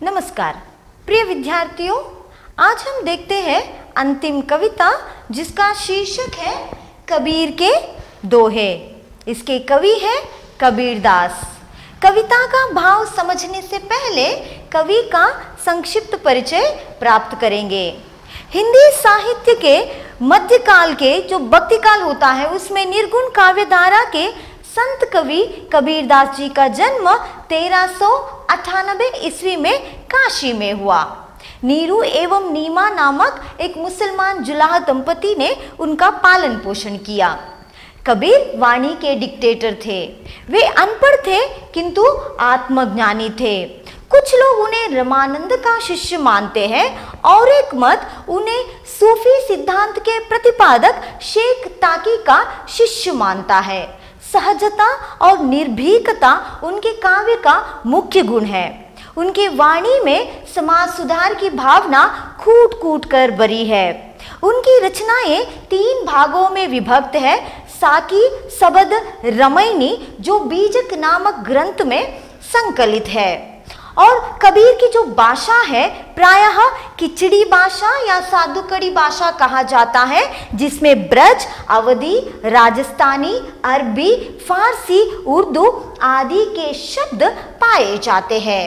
नमस्कार प्रिय विद्यार्थियों, आज हम देखते हैं अंतिम कविता जिसका शीर्षक है कबीर के दोहे। इसके कवि हैं कबीरदास। कविता का भाव समझने से पहले कवि का संक्षिप्त परिचय प्राप्त करेंगे। हिंदी साहित्य के मध्यकाल के जो भक्तिकाल होता है उसमें निर्गुण काव्यधारा के संत कवि कबीरदास जी का जन्म 1398 ईस्वी में काशी में हुआ। नीरू एवं नीमा नामक एक मुसलमान जुलाह दंपति ने उनका पालन पोषण किया। कबीर वाणी के डिक्टेटर थे। वे अनपढ़ थे किंतु आत्मज्ञानी थे। कुछ लोग उन्हें रमानंद का शिष्य मानते हैं और एक मत उन्हें सूफी सिद्धांत के प्रतिपादक शेख ताकी का शिष्य मानता है। सहजता और निर्भीकता उनके काव्य का मुख्य गुण है। उनकी वाणी में समाज सुधार की भावना कूट कूट कर भरी है। उनकी रचनाएं 3 भागों में विभक्त है। साकी सबद रमैनी जो बीजक नामक ग्रंथ में संकलित है। और कबीर की जो भाषा है प्रायः किचड़ी भाषा या साधुकड़ी भाषा कहा जाता है, जिसमें ब्रज, अवधी, राजस्थानी, अरबी, फारसी, उर्दू आदि के शब्द पाए जाते हैं।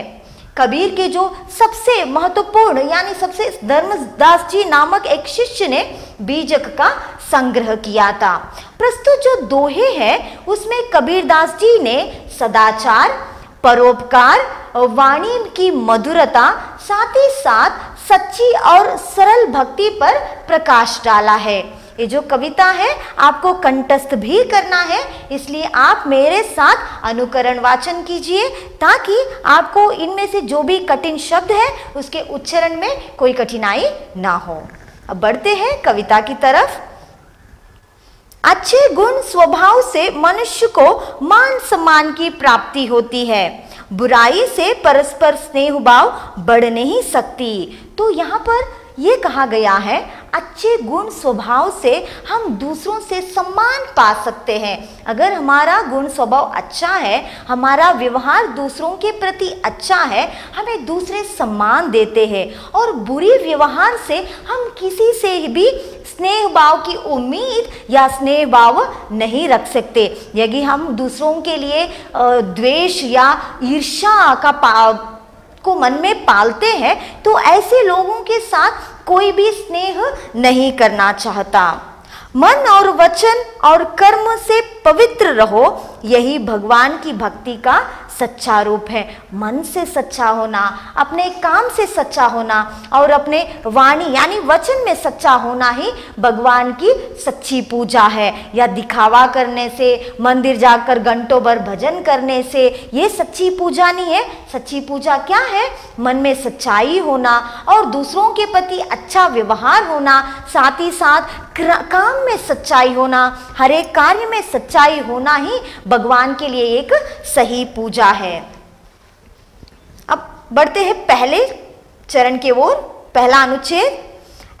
कबीर के जो सबसे महत्वपूर्ण यानी सबसे धर्मदास जी नामक एक शिष्य ने बीजक का संग्रह किया था। प्रस्तुत जो दोहे हैं उसमें कबीरदास जी ने सदाचार, परोपकार, वाणी की मधुरता, साथ ही साथ सच्ची और सरल भक्ति पर प्रकाश डाला है। ये जो कविता है आपको कंठस्थ भी करना है, इसलिए आप मेरे साथ अनुकरण वाचन कीजिए ताकि आपको इनमें से जो भी कठिन शब्द है उसके उच्चारण में कोई कठिनाई ना हो। अब बढ़ते हैं कविता की तरफ। अच्छे गुण स्वभाव से मनुष्य को मान सम्मान की प्राप्ति होती है। बुराई से परस्पर स्नेह भाव बढ़ नहीं सकती। तो यहाँ पर यह कहा गया है अच्छे गुण स्वभाव से हम दूसरों से सम्मान पा सकते हैं। अगर हमारा गुण स्वभाव अच्छा है, हमारा व्यवहार दूसरों के प्रति अच्छा है, हमें दूसरे सम्मान देते हैं। और बुरी व्यवहार से हम किसी से भी स्नेह भाव की उम्मीद या स्नेह भाव नहीं रख सकते। यदि हम दूसरों के लिए द्वेष या ईर्ष्या को मन में पालते हैं तो ऐसे लोगों के साथ कोई भी स्नेह नहीं करना चाहता। मन और वचन और कर्म से पवित्र रहो, यही भगवान की भक्ति का सच्चा रूप है। मन से सच्चा होना, अपने काम से सच्चा होना और अपने वाणी यानी वचन में सच्चा होना ही भगवान की सच्ची पूजा है। या दिखावा करने से, मंदिर जाकर घंटों भर भजन करने से ये सच्ची पूजा नहीं है। सच्ची पूजा क्या है? मन में सच्चाई होना और दूसरों के प्रति अच्छा व्यवहार होना, साथ ही साथ काम में सच्चाई होना, हर एक कार्य में सच्चाई होना ही भगवान के लिए एक सही पूजा है। अब बढ़ते हैं पहले चरण की ओर। पहला अनुच्छेद,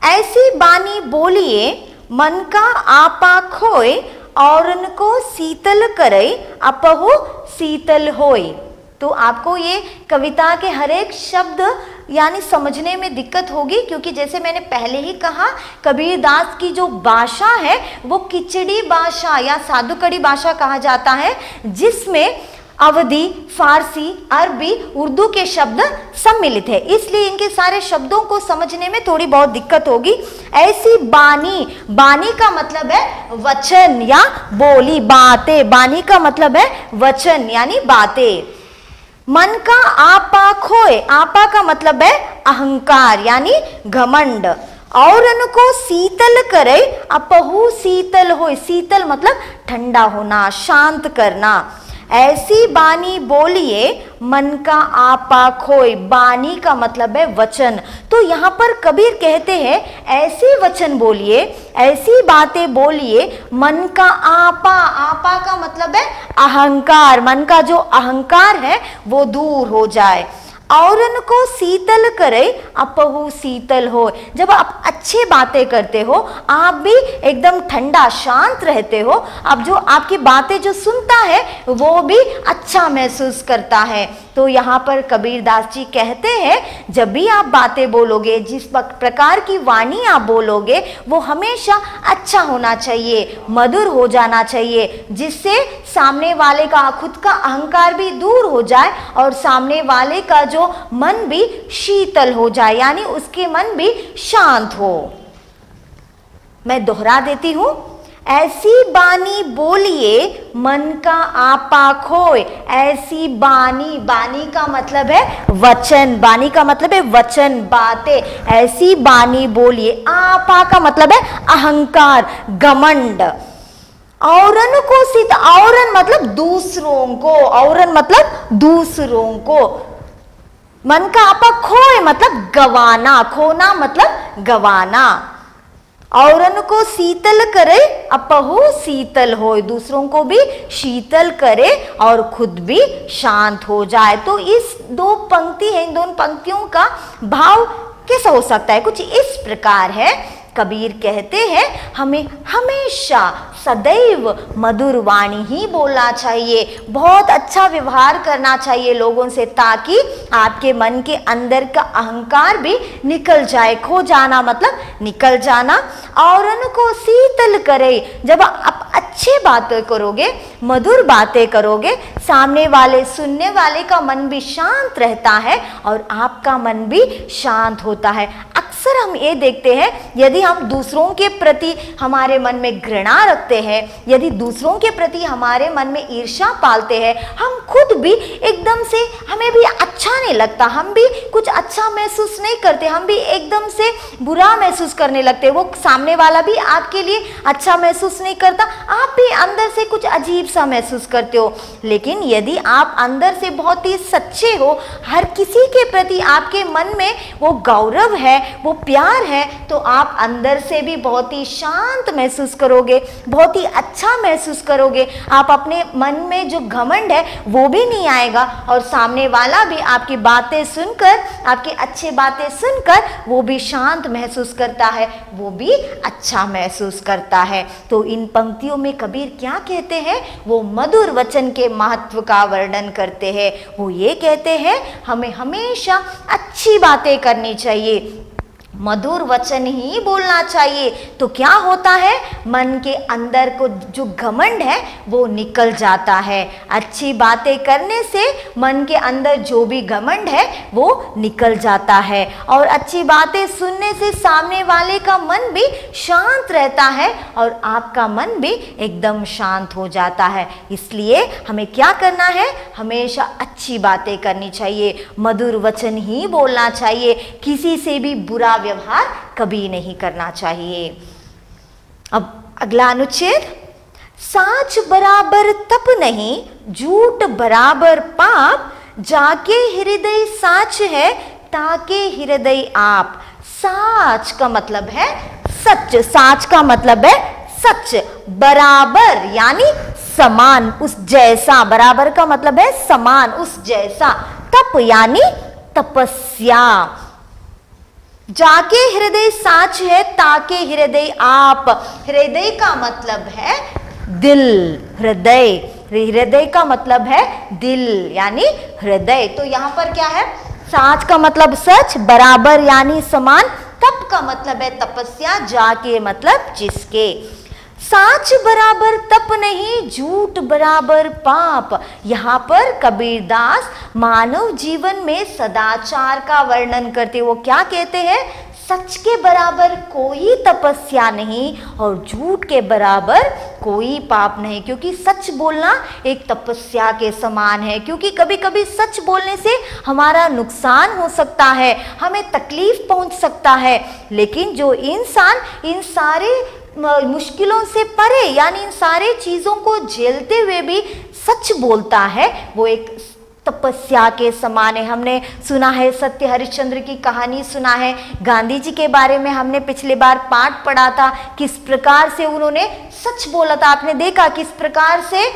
ऐसी बानी बोलिए मन का आपा खोए और उनको शीतल करे अपहु शीतल होए। तो आपको ये कविता के हर एक शब्द यानी समझने में दिक्कत होगी, क्योंकि जैसे मैंने पहले ही कहा कबीरदास की जो भाषा है वो किचड़ी भाषा या साधुकड़ी भाषा कहा जाता है, जिसमें अवधी, फारसी, अरबी, उर्दू के शब्द सम्मिलित है। इसलिए इनके सारे शब्दों को समझने में थोड़ी बहुत दिक्कत होगी। ऐसी बानी, बानी का मतलब है वचन या बोली, बातें। बानी का मतलब है वचन यानी बातें। मन का आपा खोए, आपा का मतलब है अहंकार यानी घमंड। और उनको शीतल करे अपहु शीतल होए, शीतल मतलब ठंडा होना, शांत करना। ऐसी बानी बोलिए मन का आपा खोए, बानी का मतलब है वचन। तो यहाँ पर कबीर कहते हैं ऐसे वचन बोलिए, ऐसी बातें बोलिए, मन का आपा, आपा का मतलब है अहंकार, मन का जो अहंकार है वो दूर हो जाए। औरन को शीतल करे अपहु शीतल हो। जब आप अच्छी बातें करते हो, आप भी एकदम ठंडा शांत रहते हो, अब जो आपकी बातें जो सुनता है वो भी अच्छा महसूस करता है। तो यहाँ पर कबीरदास जी कहते हैं, जब भी आप बातें बोलोगे, जिस प्रकार की वाणी आप बोलोगे, वो हमेशा अच्छा होना चाहिए, मधुर हो जाना चाहिए, जिससे सामने वाले का खुद का अहंकार भी दूर हो जाए और सामने वाले का जो मन भी शीतल हो जाए, यानी उसके मन भी शांत हो। मैं दोहरा देती हूं, ऐसी बानी बोलिए मन का आपा खोए। ऐसी बानी, बानी का मतलब है वचन, बानी का मतलब है वचन, बातें। ऐसी बानी बोलिए, आपा का मतलब है अहंकार, घमंड। औरन को सिद्ध, औरन मतलब दूसरों को, औरन मतलब दूसरों को। मन का आपा खोए मतलब गवाना, खोना मतलब गवाना। औरन को शीतल करे अपहु शीतल होए, दूसरों को भी शीतल करे और खुद भी शांत हो जाए। तो इस दो पंक्ति है, इन दोनों पंक्तियों का भाव कैसा हो सकता है? कुछ इस प्रकार है। कबीर कहते हैं हमें हमेशा सदैव मधुर वाणी ही बोलना चाहिए, बहुत अच्छा व्यवहार करना चाहिए लोगों से, ताकि आपके मन के अंदर का अहंकार भी निकल जाए। खो जाना मतलब निकल जाना। और उनको शीतल करे, जब आप अच्छे बातें करोगे, मधुर बातें करोगे, सामने वाले सुनने वाले का मन भी शांत रहता है और आपका मन भी शांत होता है। अक्सर हम ये देखते हैं, यदि हम दूसरों के प्रति हमारे मन में घृणा रखते हैं, यदि दूसरों के प्रति हमारे मन में ईर्ष्या पालते हैं, हम खुद भी एकदम से, हमें भी अच्छा नहीं लगता, हम भी कुछ अच्छा महसूस नहीं करते, हम भी एकदम से बुरा महसूस करने लगते। वो सामने वाला भी आपके लिए अच्छा महसूस नहीं करता, आप भी अंदर से कुछ अजीब सा महसूस करते हो। लेकिन यदि आप अंदर से बहुत ही सच्चे हो, हर किसी के प्रति आपके मन में वो गौरव है, वो प्यार है, तो आप अंदर से भी बहुत ही शांत महसूस करोगे, बहुत ही अच्छा महसूस करोगे। आप अपने मन में जो घमंड है वो भी नहीं आएगा और सामने वाला भी आपकी बातें सुनकर, आपकी अच्छी बातें सुनकर वो भी शांत महसूस करता है, वो भी अच्छा महसूस करता है। तो इन पंक्तियों में कबीर क्या कहते हैं? वो मधुर वचन के महत्व का वर्णन करते हैं। वो ये कहते हैं हमें हमेशा अच्छी बातें करनी चाहिए, मधुर वचन ही बोलना चाहिए। तो क्या होता है? मन के अंदर को जो घमंड है वो निकल जाता है। अच्छी बातें करने से मन के अंदर जो भी घमंड है वो निकल जाता है और अच्छी बातें सुनने से सामने वाले का मन भी शांत रहता है और आपका मन भी एकदम शांत हो जाता है। इसलिए हमें क्या करना है? हमेशा अच्छी बातें करनी चाहिए, मधुर वचन ही बोलना चाहिए, किसी से भी बुरा व्यवहार कभी नहीं करना चाहिए। अब अगला अनुच्छेद, साच बराबर तप नहीं, झूठ बराबर पाप, जाके हृदय साच है, ताके हृदय आप। साच का मतलब है सच, साच का मतलब है सच, बराबर यानी समान, उस जैसा, बराबर का मतलब है समान, उस जैसा, तप यानी तपस्या। जाके हृदय साच है, ताके हृदय आप। हृदय का मतलब है दिल, हृदय, हृदय का मतलब है दिल यानी हृदय। तो यहाँ पर क्या है? साच का मतलब सच, बराबर यानी समान, तप का मतलब है तपस्या, जाके मतलब जिसके। साच बराबर तप नहीं, झूठ बराबर पाप। यहाँ पर कबीरदास मानव जीवन में सदाचार का वर्णन करते, वो क्या कहते हैं? सच के बराबर कोई तपस्या नहीं और झूठ के बराबर कोई पाप नहीं, क्योंकि सच बोलना एक तपस्या के समान है। क्योंकि कभी कभी सच बोलने से हमारा नुकसान हो सकता है, हमें तकलीफ पहुंच सकता है, लेकिन जो इंसान इन सारे मुश्किलों से परे, यानी इन सारे चीज़ों को झेलते हुए भी सच बोलता है, वो एक तपस्या के समान है। हमने सुना है सत्य हरिश्चंद्र की कहानी सुना है, गांधी जी के बारे में हमने पिछले बार पाठ पढ़ा था, किस प्रकार से उन्होंने सच बोला था। आपने देखा किस प्रकार से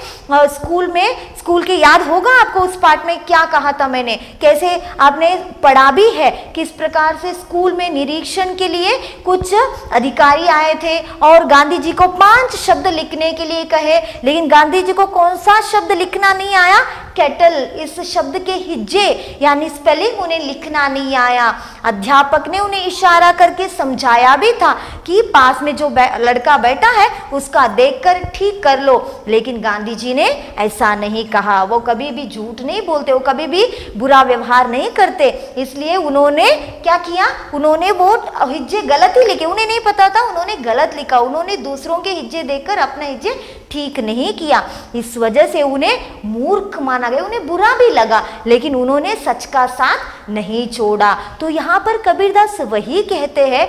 स्कूल के याद होगा आपको उस पाठ में क्या कहा था मैंने, कैसे आपने पढ़ा भी है, किस प्रकार से स्कूल में निरीक्षण के लिए कुछ अधिकारी आए थे और गांधी जी को 5 शब्द लिखने के लिए कहे, लेकिन गांधी जी को कौन सा शब्द लिखना नहीं आया, कैटल, इस शब्द के हिज्जे यानी स्पेलिंग उन्हें लिखना नहीं आया। अध्यापक ने उन्हें इशारा करके समझाया भी था कि पास में जो लड़का बैठा है उसका देखकर ठीक कर लो, लेकिन गांधी जी ने ऐसा नहीं कहा। वो कभी भी झूठ नहीं बोलते, वो कभी भी बुरा व्यवहार नहीं करते, इसलिए उन्होंने क्या किया, उन्होंने वो हिज्जे गलत ही लिखे, उन्हें नहीं पता था, उन्होंने गलत लिखा, उन्होंने दूसरों के हिज्जे देखकर अपना हिज्जे ठीक नहीं किया। इस वजह से उन्हें मूर्ख माना गया, उन्हें बुरा भी लगा, लेकिन उन्होंने सच का साथ नहीं छोड़ा। तो यहाँ पर कबीरदास वही कहते हैं,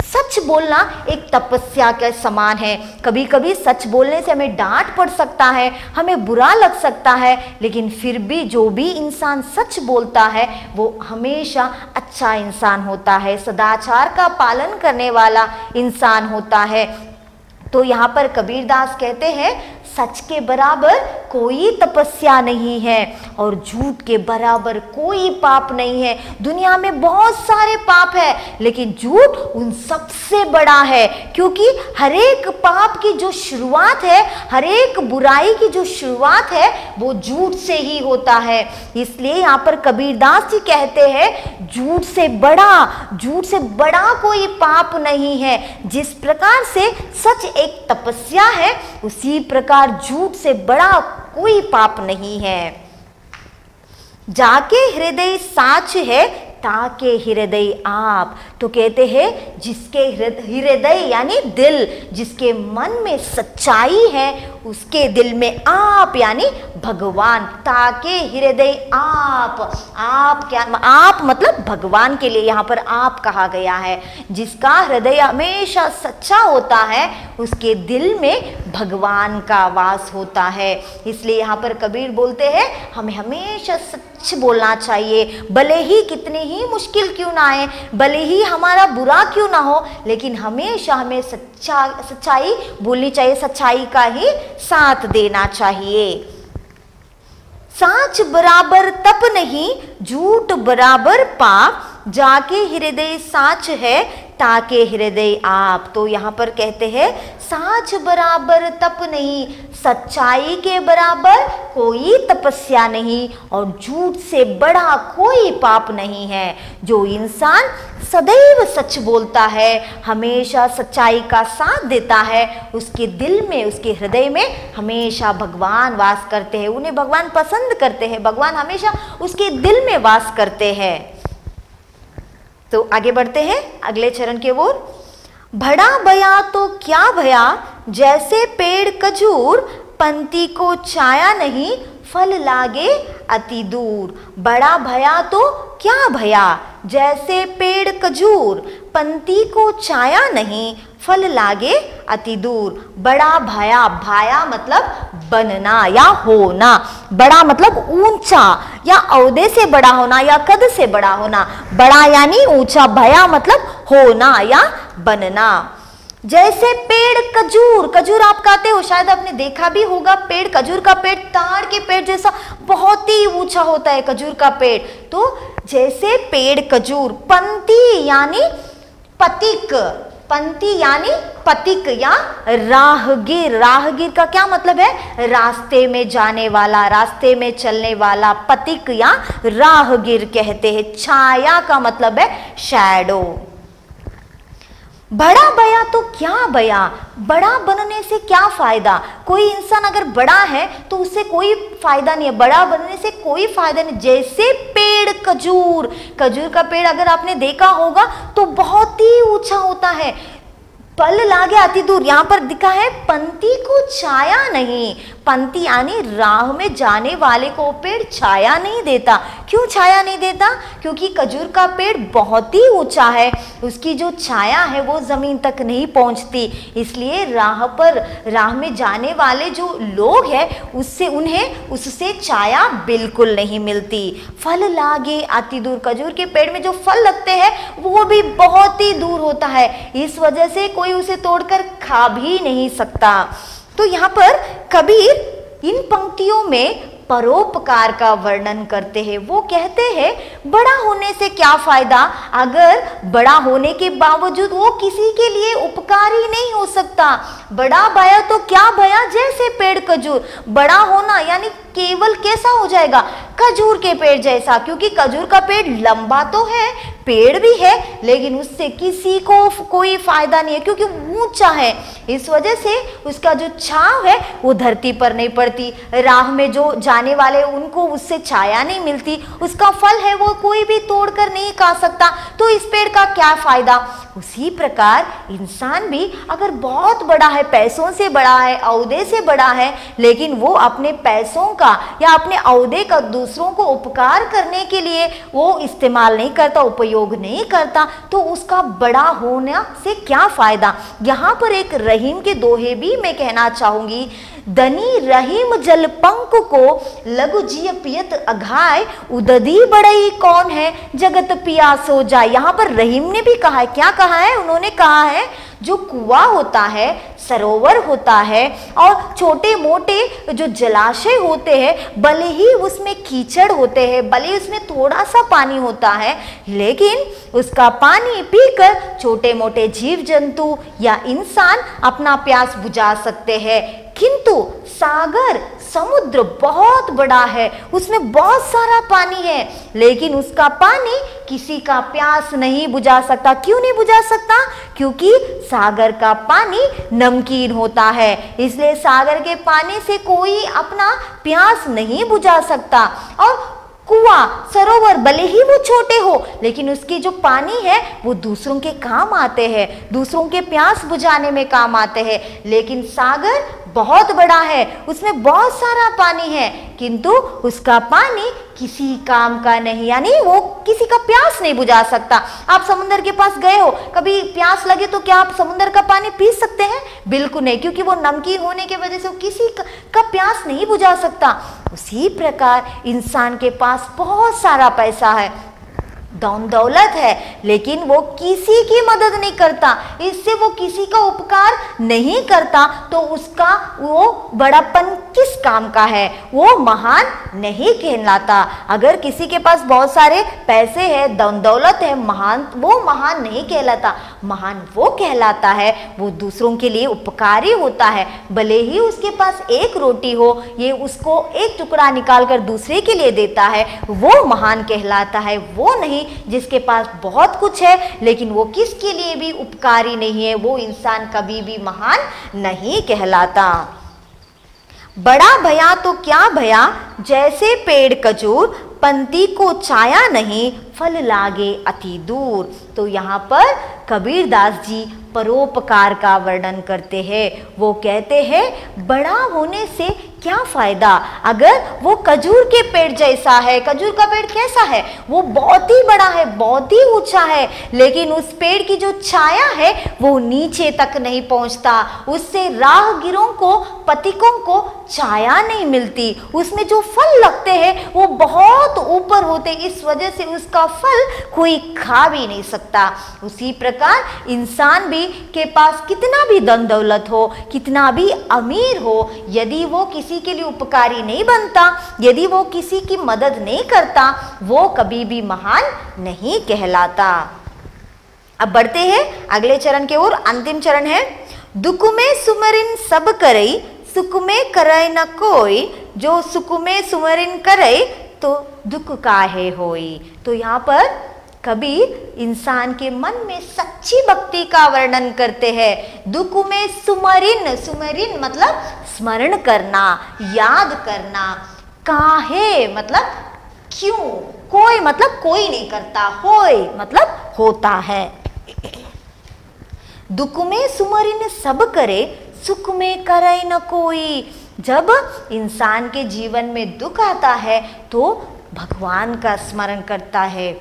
सच बोलना एक तपस्या के समान है। कभी कभी सच बोलने से हमें डांट पड़ सकता है, हमें बुरा लग सकता है, लेकिन फिर भी जो भी इंसान सच बोलता है वो हमेशा अच्छा इंसान होता है, सदाचार का पालन करने वाला इंसान होता है। तो यहाँ पर कबीरदास कहते हैं, सच के बराबर कोई तपस्या नहीं है और झूठ के बराबर कोई पाप नहीं है। दुनिया में बहुत सारे पाप है, लेकिन झूठ उन सबसे बड़ा है, क्योंकि हर एक पाप की जो शुरुआत है, हर एक बुराई की जो शुरुआत है वो झूठ से ही होता है। इसलिए यहाँ पर कबीरदास जी कहते हैं, झूठ से बड़ा कोई पाप नहीं है। जिस प्रकार से सच एक तपस्या है, उसी प्रकार झूठ से बड़ा कोई पाप नहीं है। जाके हृदय साच है ताके हृदय आप, तो कहते हैं जिसके हृदय यानी दिल, जिसके मन में सच्चाई है उसके दिल में आप यानी भगवान, ताके हृदय आप क्या, आप मतलब भगवान के लिए यहाँ पर आप कहा गया है। जिसका हृदय हमेशा सच्चा होता है उसके दिल में भगवान का वास होता है। इसलिए यहाँ पर कबीर बोलते हैं, हमें हमेशा सच बोलना चाहिए, भले ही कितनी ही मुश्किल क्यों ना आए, भले ही हमारा बुरा क्यों ना हो, लेकिन हमेशा हमें सच्चाई बोलनी चाहिए, सच्चाई का ही साथ देना चाहिए। साच बराबर तप नहीं, झूठ बराबर पाप, जाके हृदय साच है ताके हृदय आप। तो यहाँ पर कहते हैं, साच बराबर तप नहीं, सच्चाई के बराबर कोई तपस्या नहीं और झूठ से बड़ा कोई पाप नहीं है। जो इंसान सदैव सच बोलता है, हमेशा सच्चाई का साथ देता है, उसके दिल में, उसके हृदय में हमेशा भगवान वास करते हैं, उन्हें भगवान पसंद करते हैं, भगवान हमेशा उसके दिल में वास करते हैं। तो आगे बढ़ते हैं अगले चरण की ओर। बड़ा भया तो क्या भया, जैसे पेड़ खजूर, पंक्ति को छाया नहीं, फल लागे अति दूर। बड़ा भया तो क्या भया, जैसे पेड़ खजूर, पंक्ति को छाया नहीं, फल लागे अति दूर। बड़ा भया, भाया मतलब बनना या होना, बड़ा मतलब ऊंचा या ओहदे से बड़ा होना या कद से बड़ा होना, बड़ा यानी ऊंचा, भया मतलब होना या बनना। जैसे पेड़ खजूर, खजूर आप खाते हो, शायद आपने देखा भी होगा, पेड़, खजूर का पेड़ ताड़ के पेड़ जैसा बहुत ही ऊंचा होता है खजूर का पेड़। तो जैसे पेड़ खजूर, पंक्ति यानी पथिक, पंक्ति यानी पथिक या राहगीर, राहगीर का क्या मतलब है, रास्ते में जाने वाला, रास्ते में चलने वाला, पथिक या राहगीर कहते हैं। छाया का मतलब है शैडो। बड़ा भया तो क्या भया, बड़ा बनने से क्या फायदा, कोई इंसान अगर बड़ा है तो उससे कोई फायदा नहीं है, बड़ा बनने से कोई फायदा नहीं। जैसे पेड़ खजूर, खजूर का पेड़ अगर आपने देखा होगा तो बहुत ही ऊंचा होता है, फल लागे अति दूर। यहाँ पर दिखा है पंक्ति को छाया नहीं, पंक्ति यानी राह में जाने वाले को पेड़ छाया नहीं देता। क्यों छाया नहीं देता? क्योंकि खजूर का पेड़ बहुत ही ऊंचा है, उसकी जो छाया है वो जमीन तक नहीं पहुंचती, इसलिए राह में जाने वाले जो लोग हैं उन्हें उससे छाया बिल्कुल नहीं मिलती। फल लागे अति दूर, खजूर के पेड़ में जो फल लगते हैं वो भी बहुत ही दूर होता है, इस वजह से कोई उसे तोड़कर खा भी नहीं सकता। तो यहाँ पर कबीर इन पंक्तियों में परोपकार का वर्णन करते हैं। वो कहते हैं बड़ा होने से क्या फायदा, अगर बड़ा होने के बावजूद वो किसी के लिए उपकारी नहीं हो सकता। बड़ा भया तो क्या भया, जैसे पेड़ खजूर, बड़ा होना यानी केवल कैसा हो जाएगा, खजूर के पेड़ जैसा, क्योंकि खजूर का पेड़ लंबा तो है, पेड़ भी है, लेकिन उससे किसी को कोई फायदा नहीं है क्योंकि ऊंचा है, इस वजह से उसका जो छांव है वो धरती पर नहीं पड़ती, राह में जो जाने वाले उनको उससे छाया नहीं मिलती, उसका फल है वो कोई भी तोड़कर नहीं खा सकता, तो इस पेड़ का क्या फायदा। उसी प्रकार इंसान भी अगर बहुत बड़ा है, पैसों से बड़ा है, औहदे से बड़ा है, लेकिन वो अपने पैसों का या अपने औहदे का दूसरों को उपकार करने के लिए वो इस्तेमाल नहीं करता, उपयोग नहीं करता, तो उसका बड़ा होने से क्या फायदा। यहाँ पर एक रहीम के दोहे भी मैं कहना चाहूंगी, दनी रहीम जल पंक को लघु जिय पियत अघाय, उदधी बड़ई कौन है जगत पियास हो जाए। यहाँ पर रहीम ने भी कहा है, क्या कहा है, उन्होंने कहा है जो कुआं होता है, सरोवर होता है और छोटे मोटे जो जलाशय होते हैं, भले ही उसमें कीचड़ होते हैं, भले ही उसमें थोड़ा सा पानी होता है, लेकिन उसका पानी पीकर छोटे मोटे जीव जंतु या इंसान अपना प्यास बुझा सकते हैं, किंतु सागर समुद्र बहुत बड़ा है, उसमें बहुत सारा पानी है, लेकिन उसका पानी किसी का प्यास नहीं बुझा सकता। क्यों नहीं बुझा सकता? क्योंकि सागर का पानी नमकीन होता है, इसलिए सागर के पानी से कोई अपना प्यास नहीं बुझा सकता। और कुआं, सरोवर भले ही वो छोटे हो, लेकिन उसके जो पानी है वो दूसरों के काम आते हैं, दूसरों के प्यास बुझाने में काम आते हैं। लेकिन सागर बहुत बड़ा है, उसमें बहुत सारा पानी है, किंतु उसका पानी किसी काम का नहीं, यानी वो किसी का प्यास नहीं बुझा सकता। आप समुद्र के पास गए हो, कभी प्यास लगे तो क्या आप समुद्र का पानी पी सकते हैं? बिल्कुल नहीं, क्योंकि वो नमकीन होने की वजह से वो किसी का प्यास नहीं बुझा सकता। उसी प्रकार इंसान के पास बहुत सारा पैसा है, धन दौलत है, लेकिन वो किसी की मदद नहीं करता, इससे वो किसी का उपकार नहीं करता, तो उसका वो बड़ापन किस काम का है, वो महान नहीं कहलाता। अगर किसी के पास बहुत सारे पैसे है, धन दौलत है, वो महान नहीं कहलाता। महान वो कहलाता है वो दूसरों के लिए उपकारी होता है, भले ही उसके पास एक रोटी हो, ये उसको एक टुकड़ा निकाल कर दूसरे के लिए देता है, वो महान कहलाता है। वो नहीं जिसके पास बहुत कुछ है लेकिन वो किसके लिए भी उपकारी नहीं है, वो इंसान कभी भी महान नहीं कहलाता। बड़ा भया तो क्या भया, जैसे पेड़ खजूर, पंक्ति को छाया नहीं, फल लागे अति दूर। तो यहाँ पर कबीरदास जी परोपकार का वर्णन करते हैं। वो कहते हैं बड़ा होने से क्या फायदा, अगर वो खजूर के पेड़ जैसा है। खजूर का पेड़ कैसा है? वो बहुत ही बड़ा है, बहुत ही ऊंचा है, लेकिन उस पेड़ की जो छाया है वो नीचे तक नहीं पहुंचता, उससे राहगीरों को, पथिकों को छाया नहीं मिलती। उसमें जो फल लगते हैं वो बहुत ऊपर होते, इस वजह से उसका फल कोई खा भी नहीं सकता। उसी प्रकार इंसान भी के पास कितना भी धन दौलत हो, कितना भी अमीर हो, यदि वो किसी के लिए उपकारी नहीं बनता, यदि वो किसी की मदद नहीं करता, वो कभी भी महान नहीं कहलाता। अब बढ़ते हैं अगले चरण के ओर। अंतिम चरण है, दुख में सुमरिन सब करई, सुख में करय न कोई, जो सुख में सुमरिन करय तो दुख काहे होई। तो यहाँ पर कबीर इंसान के मन में सच्ची भक्ति का वर्णन करते हैं। दुख में सुमरिन, सुमरिन मतलब स्मरण करना, याद करना, काहे मतलब क्यों, कोई मतलब कोई नहीं करता, होय मतलब होता है। दुख में सुमरिन सब करे, सुख में करे न कोई। जब इंसान के जीवन में दुख आता है तो भगवान का स्मरण करता है,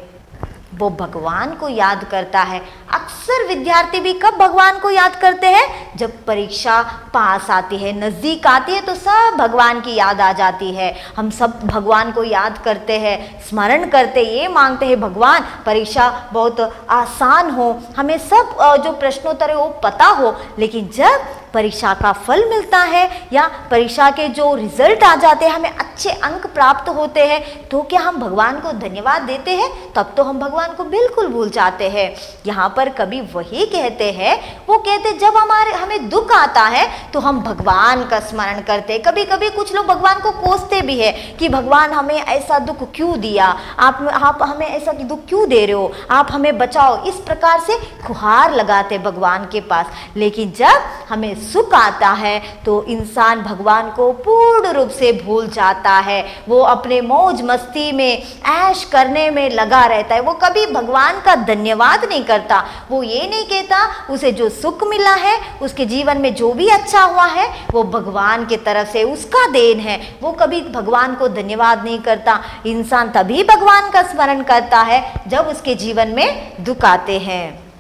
वो भगवान को याद करता है। अक्सर विद्यार्थी भी कब भगवान को याद करते हैं? जब परीक्षा पास आती है, नज़दीक आती है, तो सब भगवान की याद आ जाती है। हम सब भगवान को याद करते हैं, स्मरण करते, ये मांगते हैं भगवान परीक्षा बहुत आसान हो, हमें सब जो प्रश्नोत्तर है वो पता हो। लेकिन जब परीक्षा का फल मिलता है या परीक्षा के जो रिजल्ट आ जाते हैं, हमें अच्छे अंक प्राप्त होते हैं, तो क्या हम भगवान को धन्यवाद देते हैं? तब तो हम भगवान को बिल्कुल भूल जाते हैं। यहाँ पर कभी वही कहते हैं, वो कहते जब हमें दुख आता है तो हम भगवान का स्मरण करते। कभी कभी कुछ लोग भगवान को कोसते भी है कि भगवान हमें ऐसा दुख क्यों दिया, आप हमें ऐसा दुख क्यों दे रहे हो, आप हमें बचाओ, इस प्रकार से गुहार लगाते भगवान के पास। लेकिन जब हमें सुख आता है तो इंसान भगवान को पूर्ण रूप से भूल जाता है। वो अपने मौज मस्ती में, ऐश करने में लगा रहता है। वो कभी भगवान का धन्यवाद नहीं करता। वो ये नहीं कहता उसे जो सुख मिला है, उसके जीवन में जो भी अच्छा हुआ है, वो भगवान की तरफ से उसका देन है। वो कभी भगवान को धन्यवाद नहीं करता। इंसान तभी भगवान का स्मरण करता है जब उसके जीवन में दुख आते हैं।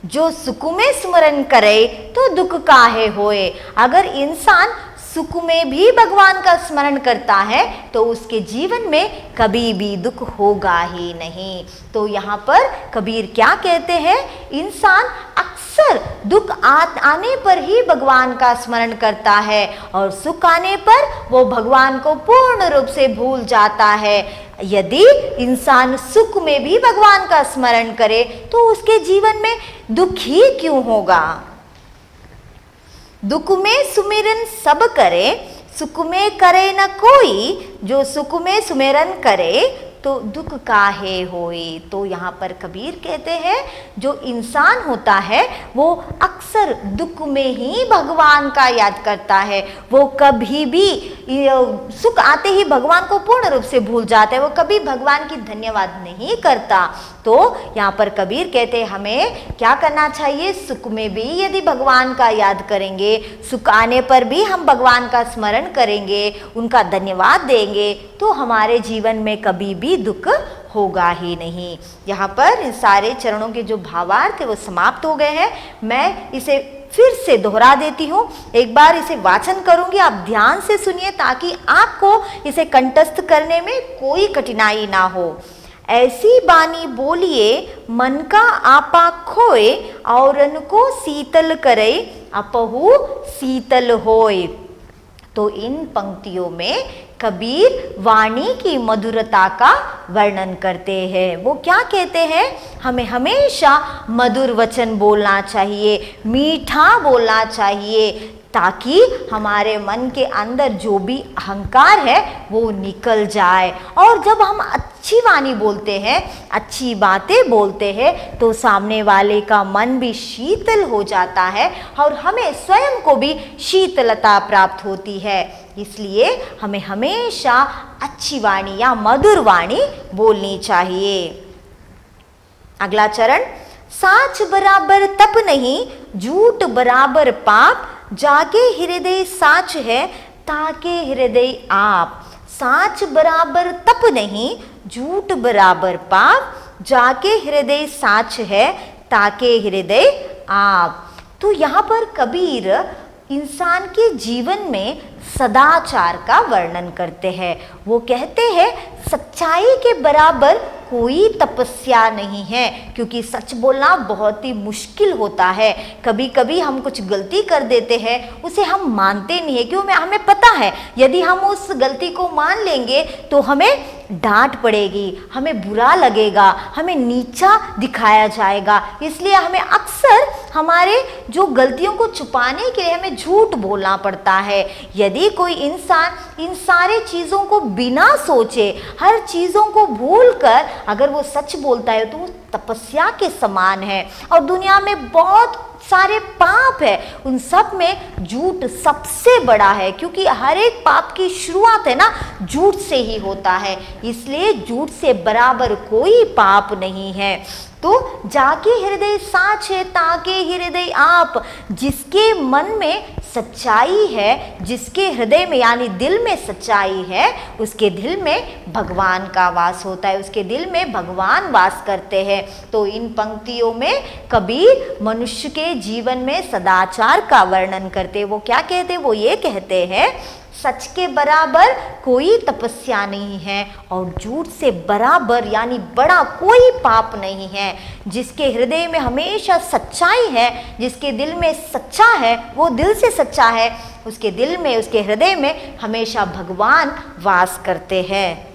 जो सुख में स्मरण करे तो दुख काहे होए। अगर इंसान सुख में भी भगवान का स्मरण करता है तो उसके जीवन में कभी भी दुख होगा ही नहीं। तो यहाँ पर कबीर क्या कहते हैं, इंसान अक्सर दुख आने पर ही भगवान का स्मरण करता है और सुख आने पर वो भगवान को पूर्ण रूप से भूल जाता है। यदि इंसान सुख में भी भगवान का स्मरण करे तो उसके जीवन में दुख ही क्यों होगा। दुख में सुमिरन सब करे, सुख में करे न कोई, जो सुख में सुमिरन करे तो दुख काहे होई। तो यहाँ पर कबीर कहते हैं जो इंसान होता है वो अक्सर दुख में ही भगवान का याद करता है। वो कभी भी सुख आते ही भगवान को पूर्ण रूप से भूल जाता है। वो कभी भगवान की धन्यवाद नहीं करता। तो यहाँ पर कबीर कहते हैं हमें क्या करना चाहिए, सुख में भी यदि भगवान का याद करेंगे, सुख आने पर भी हम भगवान का स्मरण करेंगे, उनका धन्यवाद देंगे, तो हमारे जीवन में कभी भी दुख होगा ही नहीं। यहाँ पर इन सारे चरणों के जो भावार्थ है वो समाप्त हो गए हैं। मैं इसे फिर से दोहरा देती हूँ, एक बार इसे वाचन करूंगी, आप ध्यान से सुनिए ताकि आपको इसे कंठस्थ करने में कोई कठिनाई ना हो। ऐसी बानी बोलिए मन का आपा खोए, औरन को शीतल करे अपहु शीतल होए। तो इन पंक्तियों में कबीर वाणी की मधुरता का वर्णन करते हैं। वो क्या कहते हैं, हमें हमेशा मधुर वचन बोलना चाहिए, मीठा बोलना चाहिए, ताकि हमारे मन के अंदर जो भी अहंकार है वो निकल जाए। और जब हम अच्छी वाणी बोलते हैं, अच्छी बातें बोलते हैं, तो सामने वाले का मन भी शीतल हो जाता है और हमें स्वयं को भी शीतलता प्राप्त होती है। इसलिए हमें हमेशा अच्छी वाणी या मधुर वाणी बोलनी चाहिए। अगला चरण, साच बराबर तप नहीं, झूठ बराबर पाप, जाके हृदय साच है ताके हृदय आप। साच बराबर तप नहीं, झूठ बराबर पाप, जाके हृदय साच है ताके हृदय आप। तो यहाँ पर कबीर इंसान के जीवन में सदाचार का वर्णन करते हैं। वो कहते हैं सच्चाई के बराबर कोई तपस्या नहीं है, क्योंकि सच बोलना बहुत ही मुश्किल होता है। कभी कभी हम कुछ गलती कर देते हैं, उसे हम मानते नहीं है, क्यों, हमें पता है यदि हम उस गलती को मान लेंगे तो हमें डांट पड़ेगी, हमें बुरा लगेगा, हमें नीचा दिखाया जाएगा। इसलिए हमें अक्सर हमारे जो गलतियों को छुपाने के लिए हमें झूठ बोलना पड़ता है। यदि कोई इंसान इन सारे चीज़ों को बिना सोचे, हर चीज़ों को भूलकर अगर वो सच बोलता है तो वो तपस्या के समान है। और दुनिया में बहुत सारे पाप है, उन सब में झूठ सबसे बड़ा है, क्योंकि हर एक पाप की शुरुआत है ना झूठ से ही होता है। इसलिए झूठ से बराबर कोई पाप नहीं है। तो जाके हृदय साचे ताके हृदय आप, जिसके मन में सच्चाई है, जिसके हृदय में यानी दिल में सच्चाई है, उसके दिल में भगवान का वास होता है, उसके दिल में भगवान वास करते हैं। तो इन पंक्तियों में कबीर मनुष्य के जीवन में सदाचार का वर्णन करते, वो क्या कहते, वो ये कहते हैं सच के बराबर कोई तपस्या नहीं है और झूठ से बराबर यानी बड़ा कोई पाप नहीं है। जिसके हृदय में हमेशा सच्चाई है, जिसके दिल में सच्चा है, वो दिल से सच्चा है, उसके दिल में, उसके हृदय में हमेशा भगवान वास करते हैं।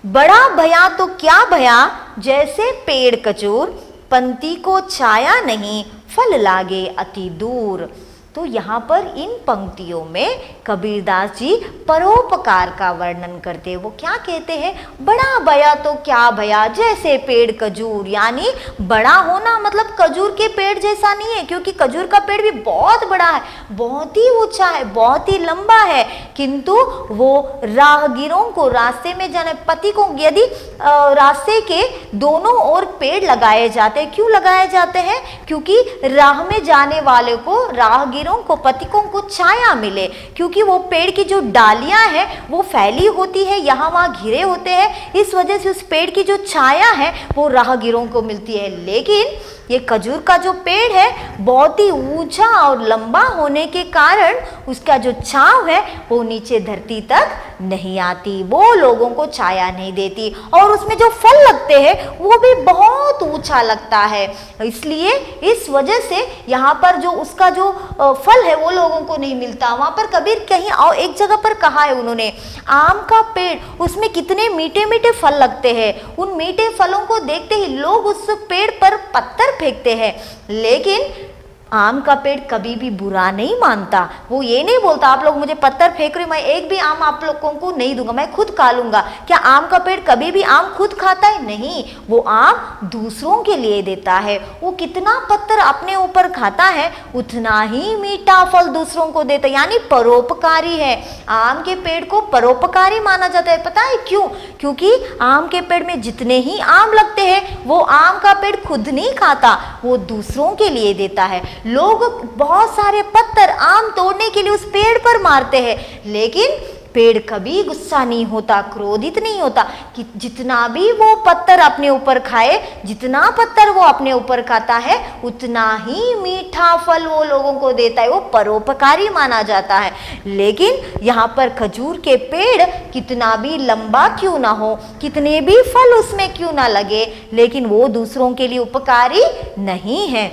बड़ा भया तो क्या भया, जैसे पेड़ खजूर, पंक्ति को छाया नहीं, फल लागे अति दूर। तो यहाँ पर इन पंक्तियों में कबीरदास जी परोपकार का वर्णन करते हैं। वो क्या कहते हैं, बड़ा भया तो क्या भया, जैसे पेड़ खजूर, यानी बड़ा होना मतलब खजूर के पेड़ जैसा नहीं है, क्योंकि खजूर का पेड़ भी बहुत बड़ा है, बहुत ही ऊंचा है, बहुत ही लंबा है, किंतु वो राहगीरों को रास्ते में जाने पति को, यदि रास्ते के दोनों ओर पेड़ लगाए जाते हैं, क्यों लगाए जाते हैं, क्योंकि राह में जाने वाले को, राहगीर को, पथिकों को छाया मिले, क्योंकि वो पेड़ की जो डालियां हैं वो फैली होती है, यहाँ वहाँ घिरे होते हैं, इस वजह से उस पेड़ की जो छाया है वो राहगीरों को मिलती है। लेकिन ये खजूर का जो पेड़ है बहुत ही ऊंचा और लंबा होने के कारण उसका जो छांव है वो नीचे धरती तक नहीं आती, वो लोगों को छाया नहीं देती, और उसमें जो फल लगते हैं वो भी बहुत ऊंचा लगता है। इसलिए इस वजह से यहाँ पर जो उसका जो फल है वो लोगों को नहीं मिलता। वहाँ पर कबीर कहीं और एक जगह पर कहा है उन्होंने, आम का पेड़, उसमें कितने मीठे मीठे फल लगते हैं, उन मीठे फलों को देखते ही लोग उस पेड़ पर पत्थर फेंकते हैं, लेकिन आम का पेड़ कभी भी बुरा नहीं मानता। वो ये नहीं बोलता आप लोग मुझे पत्थर फेंक रहे हो, मैं एक भी आम आप लोगों को नहीं दूंगा, मैं खुद खा लूंगा। क्या आम का पेड़ कभी भी आम खुद खाता है? नहीं, वो आम दूसरों के लिए देता है। वो कितना पत्थर अपने ऊपर खाता है उतना ही मीठा फल दूसरों को देता है, यानी परोपकारी है। आम के पेड़ को परोपकारी माना जाता है। पता है क्यों? क्योंकि आम के पेड़ में जितने ही आम लगते हैं वो आम का पेड़ खुद नहीं खाता, वो दूसरों के लिए देता है। लोग बहुत सारे पत्थर आम तोड़ने के लिए उस पेड़ पर मारते हैं, लेकिन पेड़ कभी गुस्सा नहीं होता, क्रोधित नहीं होता कि जितना भी वो पत्थर अपने ऊपर खाए, जितना पत्थर वो अपने ऊपर खाता है उतना ही मीठा फल वो लोगों को देता है, वो परोपकारी माना जाता है। लेकिन यहाँ पर खजूर के पेड़ कितना भी लंबा क्यों ना हो, कितने भी फल उसमें क्यों ना लगे, लेकिन वो दूसरों के लिए उपकारी नहीं है।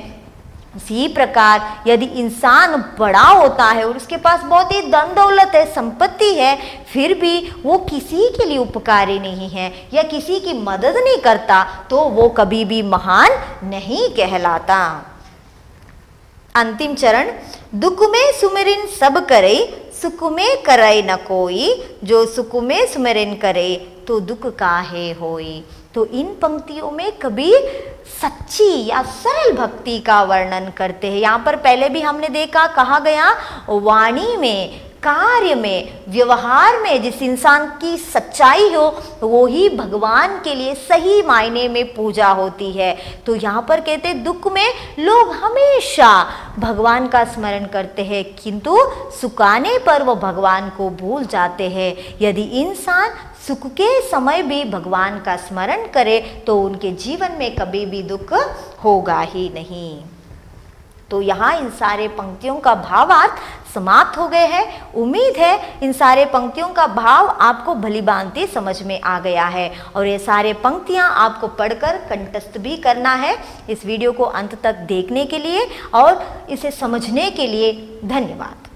इसी प्रकार यदि इंसान बड़ा होता है और उसके पास बहुत ही धन दौलत है, संपत्ति है, फिर भी वो किसी के लिए उपकारी नहीं है या किसी की मदद नहीं करता, तो वो कभी भी महान नहीं कहलाता। अंतिम चरण, दुख में सुमिरन सब करे, सुख में करे न कोई, जो सुख में सुमिरन करे तो दुख काहे होई। तो इन पंक्तियों में कबीर सच्ची या सरल भक्ति का वर्णन करते हैं। यहाँ पर पहले भी हमने देखा, कहा गया वाणी में, कार्य में, व्यवहार में जिस इंसान की सच्चाई हो वो ही भगवान के लिए सही मायने में पूजा होती है। तो यहाँ पर कहते दुख में लोग हमेशा भगवान का स्मरण करते हैं, किंतु सुख आने पर वो भगवान को भूल जाते हैं। यदि इंसान सुख के समय भी भगवान का स्मरण करे तो उनके जीवन में कभी भी दुख होगा ही नहीं। तो यहाँ इन सारे पंक्तियों का भावार्थ समाप्त हो गए हैं। उम्मीद है इन सारे पंक्तियों का भाव आपको भलीभांति समझ में आ गया है और ये सारे पंक्तियाँ आपको पढ़कर कंठस्थ भी करना है। इस वीडियो को अंत तक देखने के लिए और इसे समझने के लिए धन्यवाद।